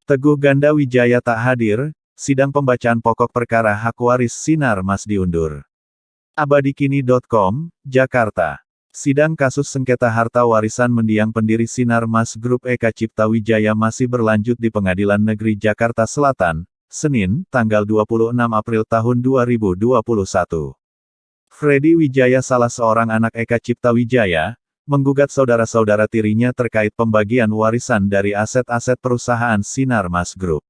Teguh Ganda Wijaya tak hadir, sidang pembacaan pokok perkara hak waris Sinar Mas diundur. Abadikini.com, Jakarta. Sidang kasus sengketa harta warisan mendiang pendiri Sinar Mas Group Eka Cipta Wijaya masih berlanjut di Pengadilan Negeri Jakarta Selatan, Senin, tanggal 26 April tahun 2021. Freddy Wijaya, salah seorang anak Eka Cipta Wijaya, menggugat saudara-saudara tirinya terkait pembagian warisan dari aset-aset perusahaan Sinar Mas Group.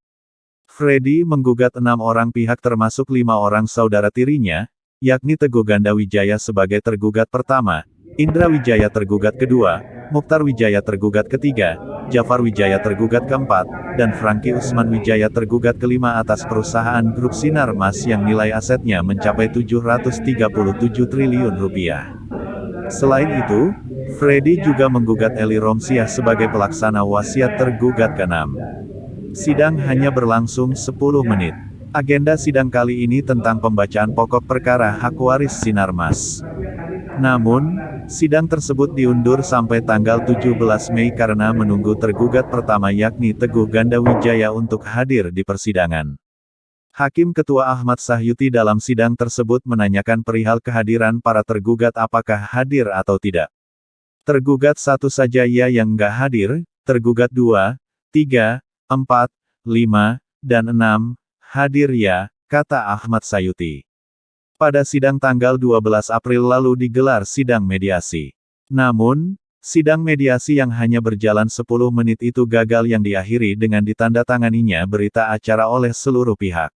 Freddy menggugat 6 orang pihak termasuk 5 orang saudara tirinya, yakni Teguh Ganda Wijaya sebagai tergugat pertama, Indra Wijaya tergugat kedua, Mukhtar Wijaya tergugat ketiga, Jafar Wijaya tergugat keempat, dan Franky Usman Wijaya tergugat kelima atas perusahaan grup Sinar Mas yang nilai asetnya mencapai 737 triliun rupiah. Selain itu, Freddy juga menggugat Eli Romsiah sebagai pelaksana wasiat tergugat ke-6. Sidang hanya berlangsung 10 menit. Agenda sidang kali ini tentang pembacaan pokok perkara hak waris Sinar Mas. Namun, sidang tersebut diundur sampai tanggal 17 Mei karena menunggu tergugat pertama yakni Teguh Ganda Wijaya untuk hadir di persidangan. Hakim Ketua Ahmad Sahyuti dalam sidang tersebut menanyakan perihal kehadiran para tergugat apakah hadir atau tidak. Tergugat 1 saja ia yang nggak hadir, tergugat 2, 3, 4, 5, dan 6, hadir ya, kata Ahmad Sahyuti. Pada sidang tanggal 12 April lalu digelar sidang mediasi. Namun, sidang mediasi yang hanya berjalan 10 menit itu gagal yang diakhiri dengan ditandatanganinya berita acara oleh seluruh pihak.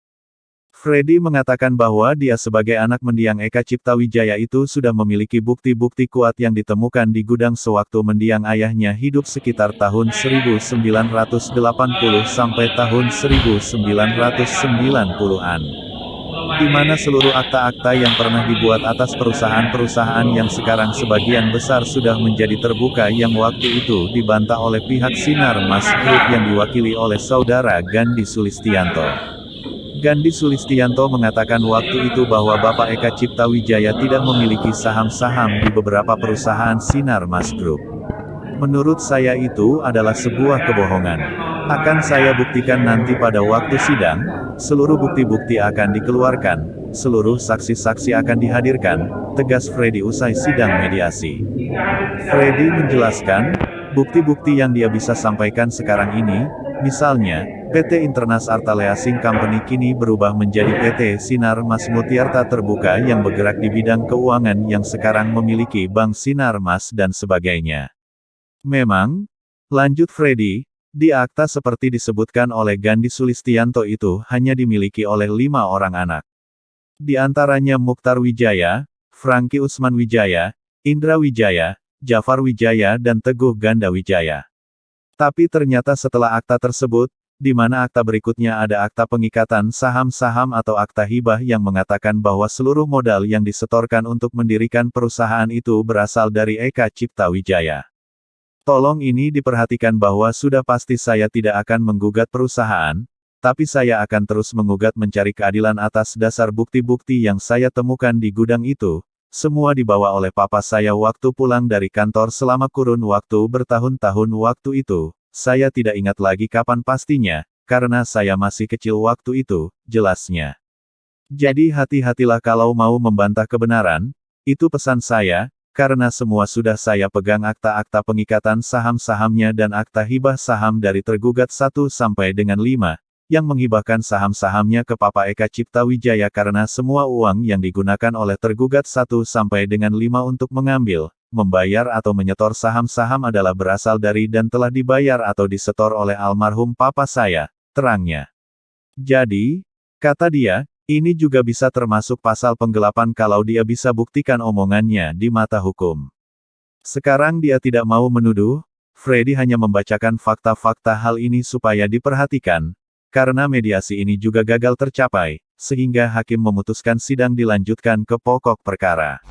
Freddy mengatakan bahwa dia sebagai anak mendiang Eka Cipta Wijaya itu sudah memiliki bukti-bukti kuat yang ditemukan di gudang sewaktu mendiang ayahnya hidup sekitar tahun 1980 sampai tahun 1990-an. Di mana seluruh akta-akta yang pernah dibuat atas perusahaan-perusahaan yang sekarang sebagian besar sudah menjadi terbuka yang waktu itu dibantah oleh pihak Sinar Mas Group yang diwakili oleh saudara Gandhi Sulistianto. Gandhi Sulistianto mengatakan waktu itu bahwa Bapak Eka Cipta Wijaya tidak memiliki saham-saham di beberapa perusahaan Sinar Mas Group. Menurut saya itu adalah sebuah kebohongan. Akan saya buktikan nanti pada waktu sidang, seluruh bukti-bukti akan dikeluarkan, seluruh saksi-saksi akan dihadirkan, tegas Freddy usai sidang mediasi. Freddy menjelaskan, bukti-bukti yang dia bisa sampaikan sekarang ini, misalnya, PT Internas Arta Leasing Company kini berubah menjadi PT Sinar Mas Mutiarta Terbuka yang bergerak di bidang keuangan yang sekarang memiliki Bank Sinar Mas dan sebagainya. Memang, lanjut Freddy, di akta seperti disebutkan oleh Gandhi Sulistianto itu hanya dimiliki oleh 5 orang anak. Di antaranya Mukhtar Wijaya, Franky Usman Wijaya, Indra Wijaya, Jafar Wijaya dan Teguh Ganda Wijaya. Tapi ternyata setelah akta tersebut, di mana akta berikutnya ada akta pengikatan saham-saham atau akta hibah yang mengatakan bahwa seluruh modal yang disetorkan untuk mendirikan perusahaan itu berasal dari Eka Cipta Wijaya. Tolong ini diperhatikan bahwa sudah pasti saya tidak akan menggugat perusahaan, tapi saya akan terus menggugat mencari keadilan atas dasar bukti-bukti yang saya temukan di gudang itu, semua dibawa oleh papa saya waktu pulang dari kantor selama kurun waktu bertahun-tahun waktu itu. Saya tidak ingat lagi kapan pastinya, karena saya masih kecil waktu itu, jelasnya. Jadi hati-hatilah kalau mau membantah kebenaran, itu pesan saya, karena semua sudah saya pegang akta-akta pengikatan saham-sahamnya dan akta hibah saham dari tergugat 1 sampai dengan 5, yang menghibahkan saham-sahamnya ke Papa Eka Cipta Wijaya karena semua uang yang digunakan oleh tergugat 1 sampai dengan 5 untuk mengambil, membayar atau menyetor saham-saham adalah berasal dari dan telah dibayar atau disetor oleh almarhum papa saya, terangnya. Jadi, kata dia, ini juga bisa termasuk pasal penggelapan kalau dia bisa buktikan omongannya di mata hukum. Sekarang dia tidak mau menuduh, Freddy hanya membacakan fakta-fakta hal ini supaya diperhatikan, karena mediasi ini juga gagal tercapai, sehingga hakim memutuskan sidang dilanjutkan ke pokok perkara.